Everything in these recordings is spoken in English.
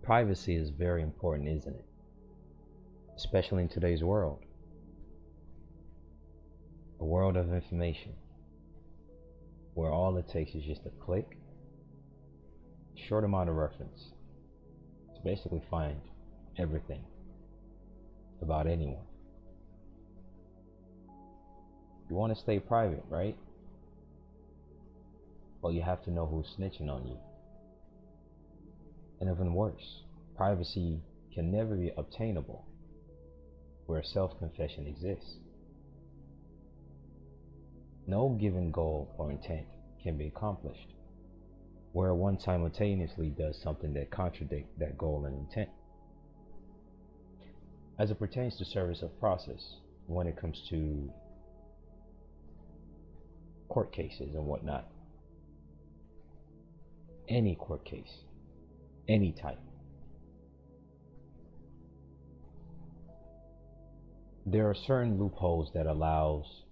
Privacy is very important, isn't it? Especially in today's world. A world of information where all it takes is just a click, short amount of reference to basically find everything about anyone. You want to stay private, right? Well, you have to know who's snitching on you. And even worse, privacy can never be obtainable where self-confession exists. No given goal or intent can be accomplished where one simultaneously does something that contradicts that goal and intent. As it pertains to service of process, when it comes to court cases and whatnot, any court case, any type, there are certain loopholes that allows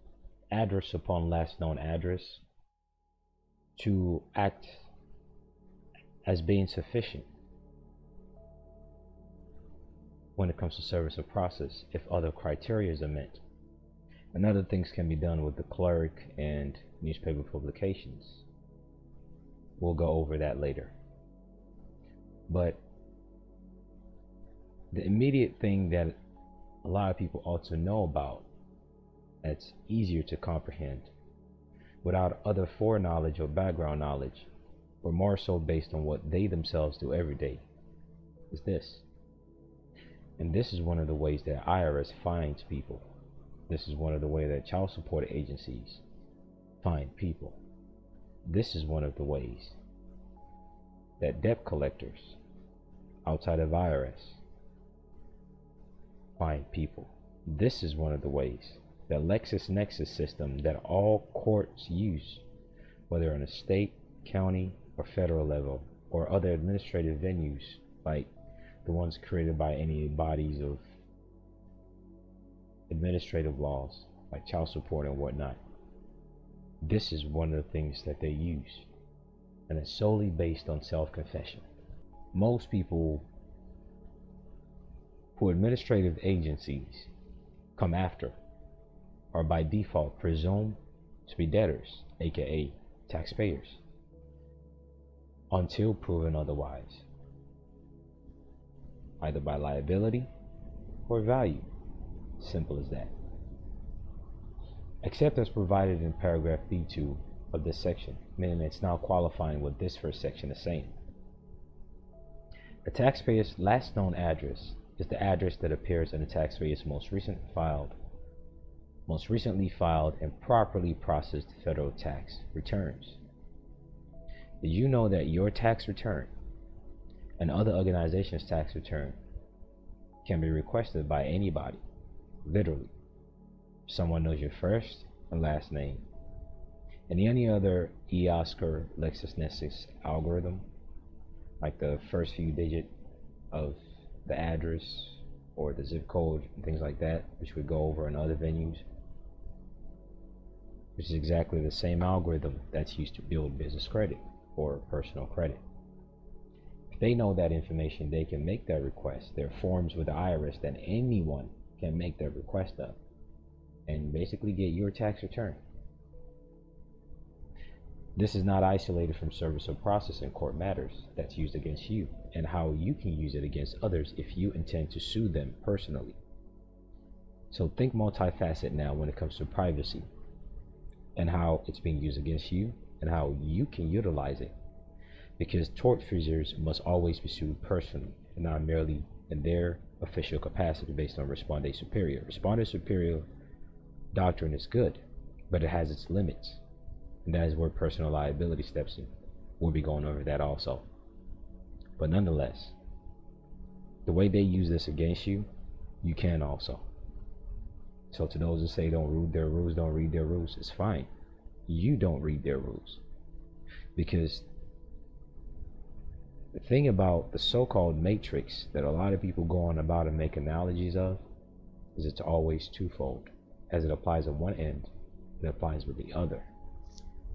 address upon last known address to act as being sufficient when it comes to service of process if other criteria are met. And other things can be done with the clerk and newspaper publications. We'll go over that later. But the immediate thing that a lot of people ought to know about that's easier to comprehend without other foreknowledge or background knowledge, or more so based on what they themselves do every day, is this. And this is one of the ways that IRS finds people. This is one of the ways that child support agencies find people. This is one of the ways that debt collectors outside of IRS find people. This is one of the ways that LexisNexis system that all courts use, whether on a state, county, or federal level, or other administrative venues like the ones created by any bodies of administrative laws like child support and whatnot. This is one of the things that they use, and it's solely based on self-confession. Most people who administrative agencies come after are by default presumed to be debtors, aka taxpayers, until proven otherwise, either by liability or value. Simple as that. Except as provided in paragraph B2 of this section, meaning it's now qualifying what this first section is saying. A taxpayer's last known address is the address that appears in the taxpayer's most recently filed and properly processed federal tax returns. Did you know that your tax return and other organizations' tax return can be requested by anybody? Literally. Someone knows your first and last name and any other EOSCR LexisNexis algorithm, like the first few digits of the address or the zip code and things like that, which we go over in other venues, which is exactly the same algorithm that's used to build business credit or personal credit. If they know that information, they can make that request. There are forms with the IRS that anyone can make that request of and basically get your tax return. This is not isolated from service of process in court matters that's used against you and how you can use it against others if you intend to sue them personally. So think multifaceted now when it comes to privacy and how it's being used against you and how you can utilize it, because tortfeasors must always be sued personally and not merely in their official capacity based on responde superior. Responde superior doctrine is good, but it has its limits, and that is where personal liability steps in. We'll be going over that also. But nonetheless, the way they use this against you, you can also. So to those who say don't read their rules, it's fine. You don't read their rules. Because the thing about the so-called matrix that a lot of people go on about and make analogies of is it's always twofold. As it applies at one end, it applies with the other.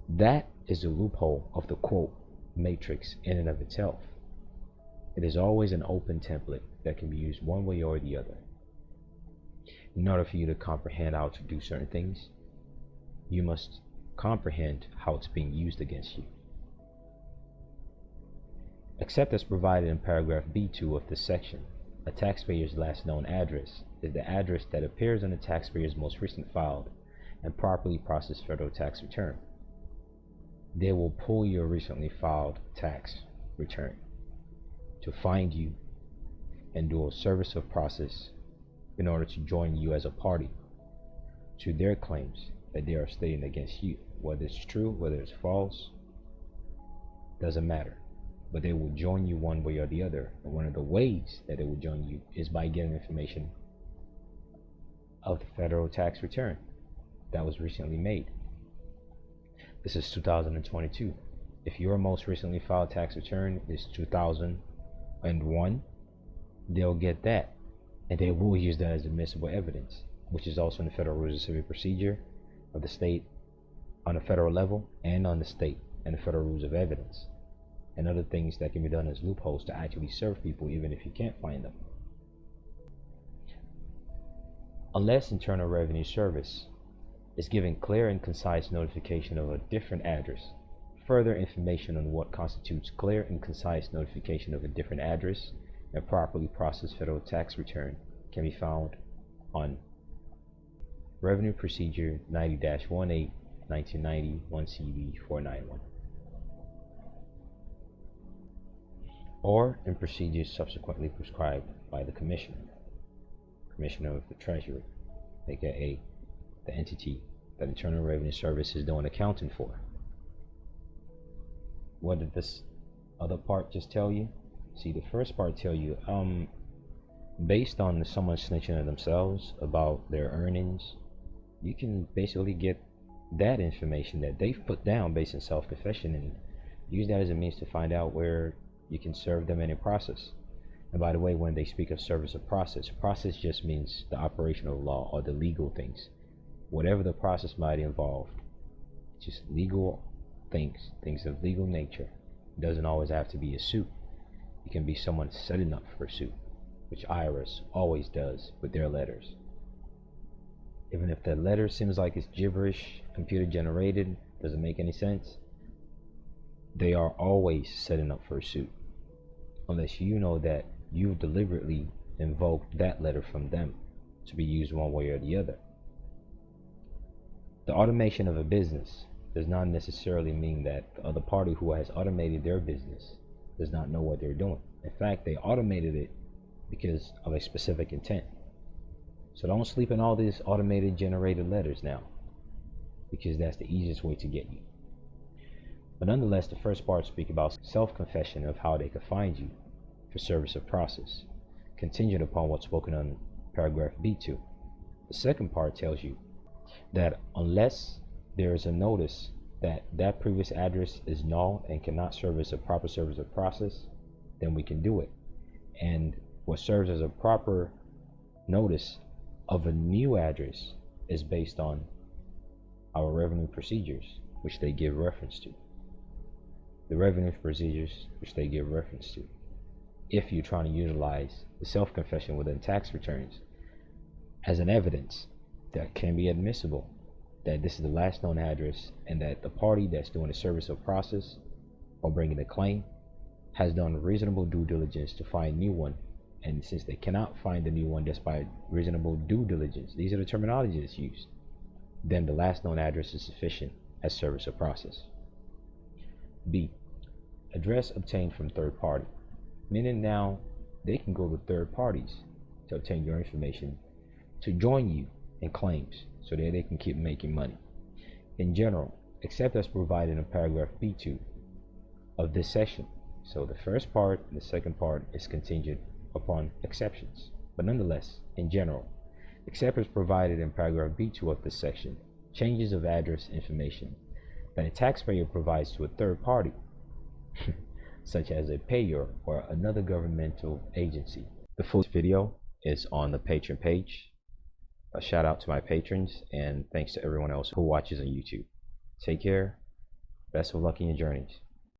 That is the loophole of the quote matrix in and of itself. It is always an open template that can be used one way or the other. In order for you to comprehend how to do certain things, you must comprehend how it's being used against you. Except as provided in paragraph B2 of this section, a taxpayer's last known address is the address that appears on the taxpayer's most recent filed and properly processed federal tax return. They will pull your recently filed tax return to find you and do a service of process in order to join you as a party to their claims that they are stating against you. Whether it's true, whether it's false, doesn't matter. But they will join you one way or the other. And one of the ways that they will join you is by getting information of the federal tax return that was recently made. This is 2022. If your most recently filed tax return is 2001, they'll get that. And they will use that as admissible evidence, which is also in the Federal Rules of Civil Procedure of the state on the federal level and on the state and the Federal Rules of Evidence. And other things that can be done as loopholes to actually serve people even if you can't find them. Unless Internal Revenue Service is given clear and concise notification of a different address, further information on what constitutes clear and concise notification of a different address and properly processed federal tax return can be found on Revenue Procedure 90-18, 1990, 1CV 491. Or in procedures subsequently prescribed by the Commissioner of the Treasury, aka the entity that Internal Revenue Service is doing accounting for. What did this other part just tell you? See, the first part tell you, based on someone snitching on themselves about their earnings, you can basically get that information that they've put down based on self-confession and use that as a means to find out where you can serve them in a process. And by the way, when they speak of service of process just means the operation of law or the legal things. Whatever the process might involve, just legal things of legal nature. It doesn't always have to be a suit. It can be someone setting up for a suit, which IRS always does with their letters. Even if the letter seems like it's gibberish, computer generated, doesn't make any sense, they are always setting up for a suit. Unless you know that you've deliberately invoked that letter from them to be used one way or the other. The automation of a business does not necessarily mean that the other party who has automated their business does not know what they're doing. In fact, they automated it because of a specific intent. So don't sleep in all these automated generated letters now, because that's the easiest way to get you. But nonetheless, the first part speaks about self-confession of how they could find you for service of process, contingent upon what's spoken on paragraph B2. The second part tells you that unless there is a notice that that previous address is null and cannot serve as a proper service of process, then we can do it. And what serves as a proper notice of a new address is based on our revenue procedures, which they give reference to. The revenue procedures which they give reference to. If you're trying to utilize the self-confession within tax returns as an evidence that can be admissible, that this is the last known address and that the party that's doing the service of process or bringing the claim has done reasonable due diligence to find a new one, and since they cannot find the new one just by reasonable due diligence, these are the terminology that's used, then the last known address is sufficient as service of process. B. Address obtained from third party, meaning now they can go to third parties to obtain your information to join you in claims so that they can keep making money. In general, except as provided in paragraph B2 of this section. So the first part and the second part is contingent upon exceptions. But nonetheless, in general, except as provided in paragraph B2 of this section, changes of address information that a taxpayer provides to a third party, such as a payer or another governmental agency. The full video is on the Patreon page. A shout out to my patrons, and thanks to everyone else who watches on YouTube. Take care. Best of luck in your journeys.